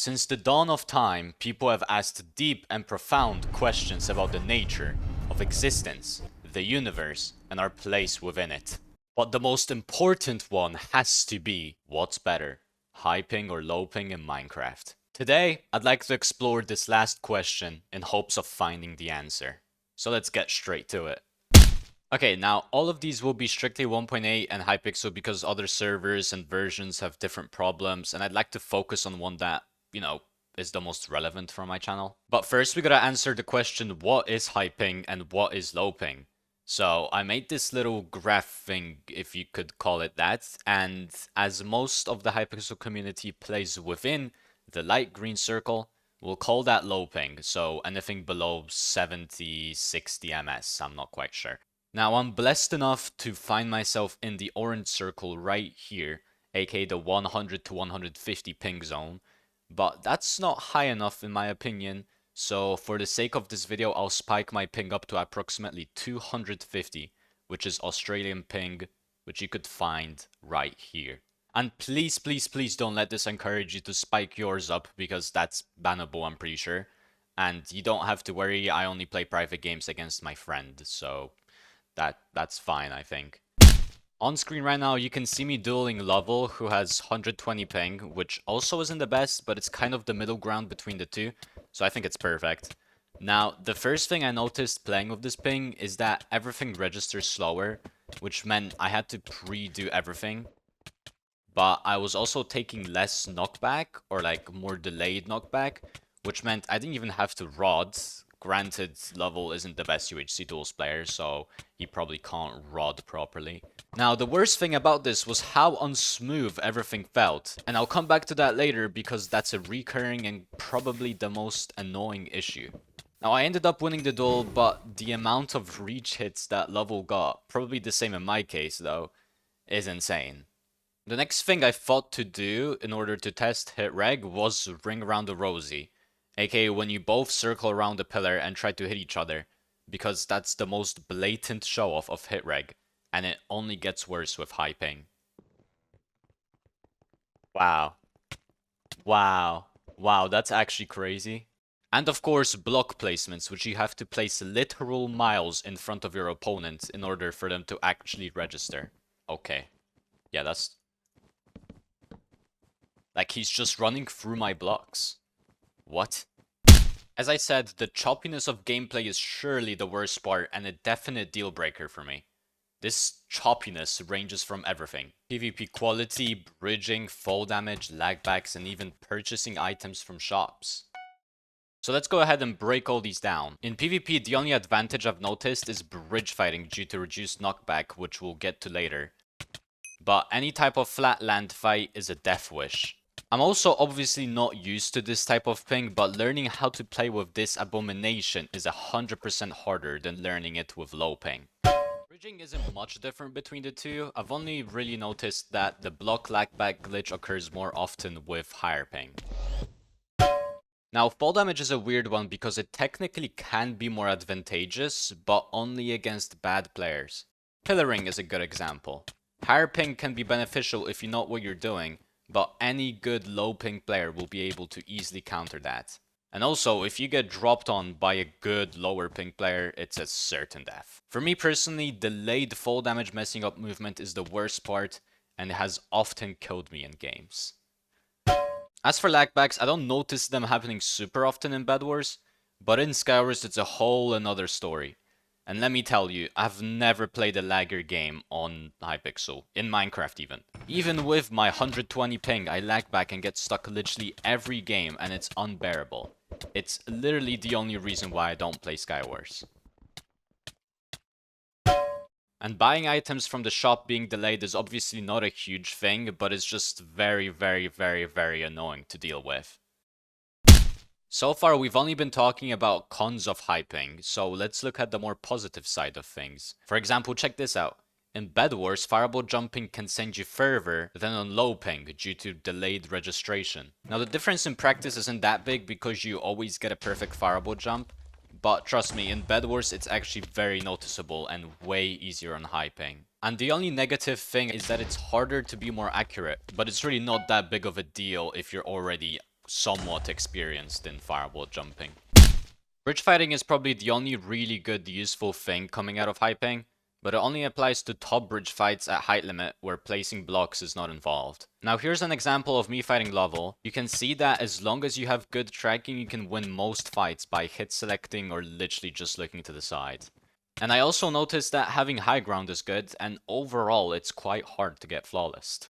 Since the dawn of time, people have asked deep and profound questions about the nature of existence, the universe, and our place within it. But the most important one has to be, what's better, high ping or low ping in Minecraft? Today, I'd like to explore this last question in hopes of finding the answer. So let's get straight to it. Okay, now all of these will be strictly 1.8 and Hypixel because other servers and versions have different problems, and I'd like to focus on one that, is the most relevant for my channel. But first we gotta answer the question, what is high ping and what is low ping? So I made this little graph thing, if you could call it that, and as most of the Hypixel community plays within the light green circle, we'll call that low ping, so anything below 70, 60 ms, I'm not quite sure. Now, I'm blessed enough to find myself in the orange circle right here, aka the 100 to 150 ping zone, but that's not high enough in my opinion, so for the sake of this video, I'll spike my ping up to approximately 250, which is Australian ping, which you could find right here. And please, please, please don't let this encourage you to spike yours up, because that's bannable, I'm pretty sure. And you don't have to worry, I only play private games against my friend, so that's fine, I think. On screen right now, you can see me dueling Lovell, who has 120 ping, which also isn't the best, but it's kind of the middle ground between the two, so I think it's perfect. Now, the first thing I noticed playing with this ping is that everything registers slower, which meant I had to pre-do everything. But I was also taking less knockback, or like more delayed knockback, which meant I didn't even have to rod. Granted, Lovell isn't the best UHC duels player, so he probably can't rod properly. Now, the worst thing about this was how unsmooth everything felt, and I'll come back to that later because that's a recurring and probably the most annoying issue. Now, I ended up winning the duel, but the amount of reach hits that Lovell got, probably the same in my case though, is insane. The next thing I thought to do in order to test hit reg was ring around the rosy. aka when you both circle around the pillar and try to hit each other, because that's the most blatant show-off of hit reg, and it only gets worse with high ping. Wow. Wow. Wow, that's actually crazy. And of course, block placements, which you have to place literal miles in front of your opponent in order for them to actually register. Okay. Yeah, that's... like, he's just running through my blocks. What? As I said, the choppiness of gameplay is surely the worst part and a definite deal breaker for me. This choppiness ranges from everything: PvP quality, bridging, fall damage, lagbacks, and even purchasing items from shops. So let's go ahead and break all these down. In PvP, the only advantage I've noticed is bridge fighting due to reduced knockback, which we'll get to later. But any type of flat land fight is a death wish. I'm also obviously not used to this type of ping, but learning how to play with this abomination is 100% harder than learning it with low ping. Bridging isn't much different between the two. I've only really noticed that the block lagback glitch occurs more often with higher ping. Now, fall damage is a weird one because it technically can be more advantageous, but only against bad players. Pillaring is a good example. Higher ping can be beneficial if you know what you're doing, but any good low ping player will be able to easily counter that. And also, if you get dropped on by a good lower ping player, it's a certain death. For me personally, delayed fall damage messing up movement is the worst part, and it has often killed me in games. As for lagbacks, I don't notice them happening super often in Bedwars, but in Skywars it's a whole another story. And let me tell you, I've never played a lagger game on Hypixel, in Minecraft even. Even with my 120 ping, I lag back and get stuck literally every game, and it's unbearable. It's literally the only reason why I don't play Skywars. And buying items from the shop being delayed is obviously not a huge thing, but it's just very, very, very, very annoying to deal with. So far, we've only been talking about cons of high ping, so let's look at the more positive side of things. For example, check this out. In Bedwars, fireball jumping can send you further than on low ping due to delayed registration. Now, the difference in practice isn't that big because you always get a perfect fireball jump, but trust me, in Bedwars it's actually very noticeable and way easier on high ping. And the only negative thing is that it's harder to be more accurate, but it's really not that big of a deal if you're already somewhat experienced in firewall jumping. Bridge fighting is probably the only really good useful thing coming out of high ping, but it only applies to top bridge fights at height limit where placing blocks is not involved. Now here's an example of me fighting level. You can see that as long as you have good tracking, you can win most fights by hit selecting or literally just looking to the side. And I also noticed that having high ground is good, and overall it's quite hard to get flawless.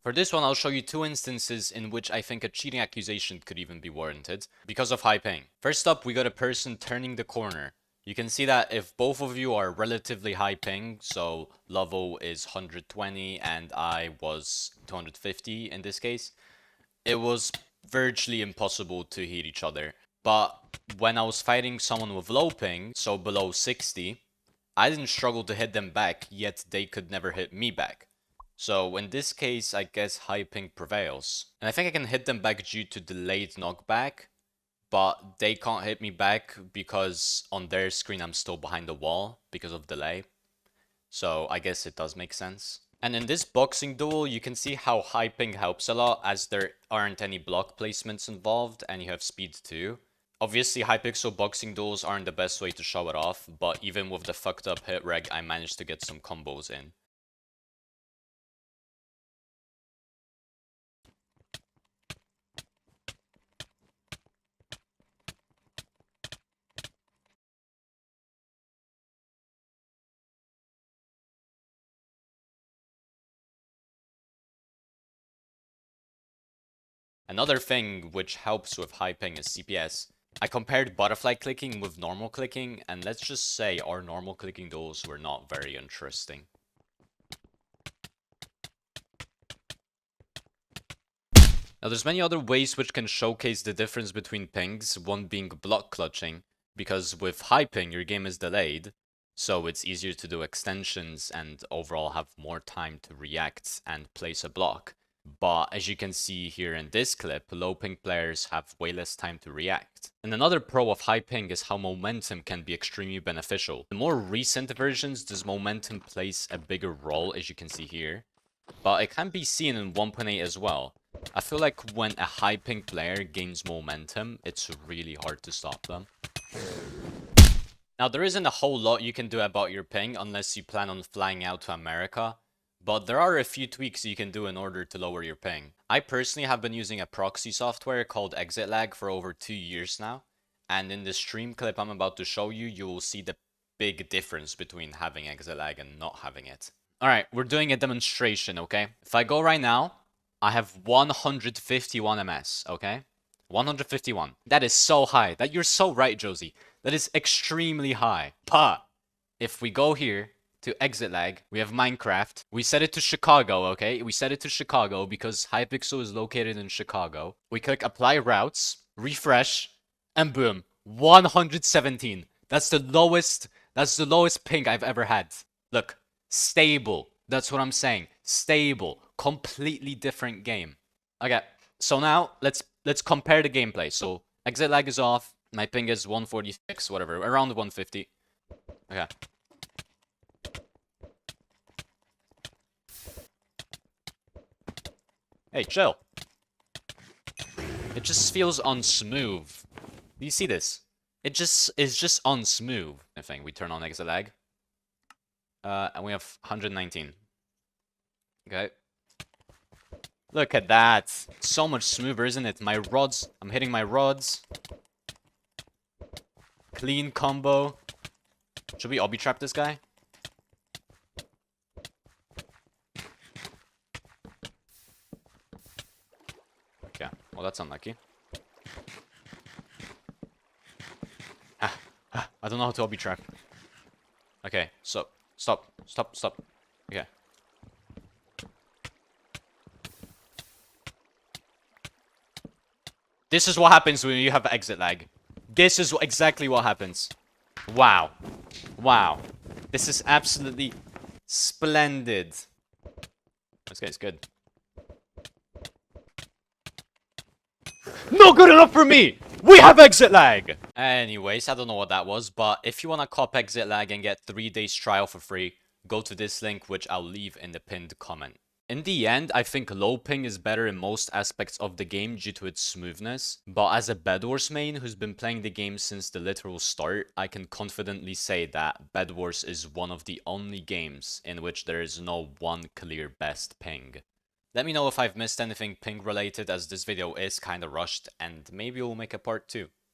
For this one, I'll show you two instances in which I think a cheating accusation could even be warranted because of high ping. First up, we got a person turning the corner. You can see that if both of you are relatively high ping, so Lovo is 120 and I was 250 in this case, it was virtually impossible to hit each other. But when I was fighting someone with low ping, so below 60, I didn't struggle to hit them back, yet they could never hit me back. So in this case, I guess high ping prevails. And I think I can hit them back due to delayed knockback, but they can't hit me back because on their screen I'm still behind the wall because of delay. So I guess it does make sense. And in this boxing duel, you can see how high ping helps a lot as there aren't any block placements involved and you have speed too. Obviously, high pixel boxing duels aren't the best way to show it off, but even with the fucked up hit reg, I managed to get some combos in. Another thing which helps with high ping is CPS. I compared butterfly clicking with normal clicking, and let's just say our normal clicking duels were not very interesting. Now there's many other ways which can showcase the difference between pings, one being block clutching, because with high ping your game is delayed, so it's easier to do extensions and overall have more time to react and place a block. But as you can see here in this clip, low ping players have way less time to react. And another pro of high ping is how momentum can be extremely beneficial. In more recent versions, this momentum plays a bigger role, as you can see here. But it can be seen in 1.8 as well. I feel like when a high ping player gains momentum, it's really hard to stop them. Now there isn't a whole lot you can do about your ping unless you plan on flying out to America. But there are a few tweaks you can do in order to lower your ping. I personally have been using a proxy software called ExitLag for over 2 years now. And in the stream clip I'm about to show you, you will see the big difference between having ExitLag and not having it. Alright, we're doing a demonstration, okay? If I go right now, I have 151 ms, okay? 151. That is so high. You're so right, Josie. That is extremely high. But if we go here to ExitLag, we have Minecraft. We set it to Chicago, okay? We set it to Chicago because Hypixel is located in Chicago. We click apply routes, refresh, and boom, 117. That's the lowest ping I've ever had. Look, stable. That's what I'm saying. Stable. Completely different game. Okay, so now let's compare the gameplay. So ExitLag is off. My ping is 146, whatever, around 150. Okay. Hey, chill. It just feels unsmooth. Do you see this? It is just unsmooth. I think we turn on ExitLag. And we have 119. Okay. Look at that. So much smoother, isn't it? My rods. I'm hitting my rods. Clean combo. Should we obby trap this guy? Okay. Well, that's unlucky. I don't know how to obby trap. Okay, so stop. Okay. This is what happens when you have ExitLag. This is exactly what happens. Wow. Wow. This is absolutely splendid. This guy's good. Not good enough for me! We have ExitLag! Anyways, I don't know what that was, but if you want to cop ExitLag and get 3 days trial for free, go to this link, which I'll leave in the pinned comment. In the end, I think low ping is better in most aspects of the game due to its smoothness, but as a Bedwars main who's been playing the game since the literal start, I can confidently say that Bedwars is one of the only games in which there is no one clear best ping. Let me know if I've missed anything ping related, as this video is kinda rushed, and maybe we'll make a part 2.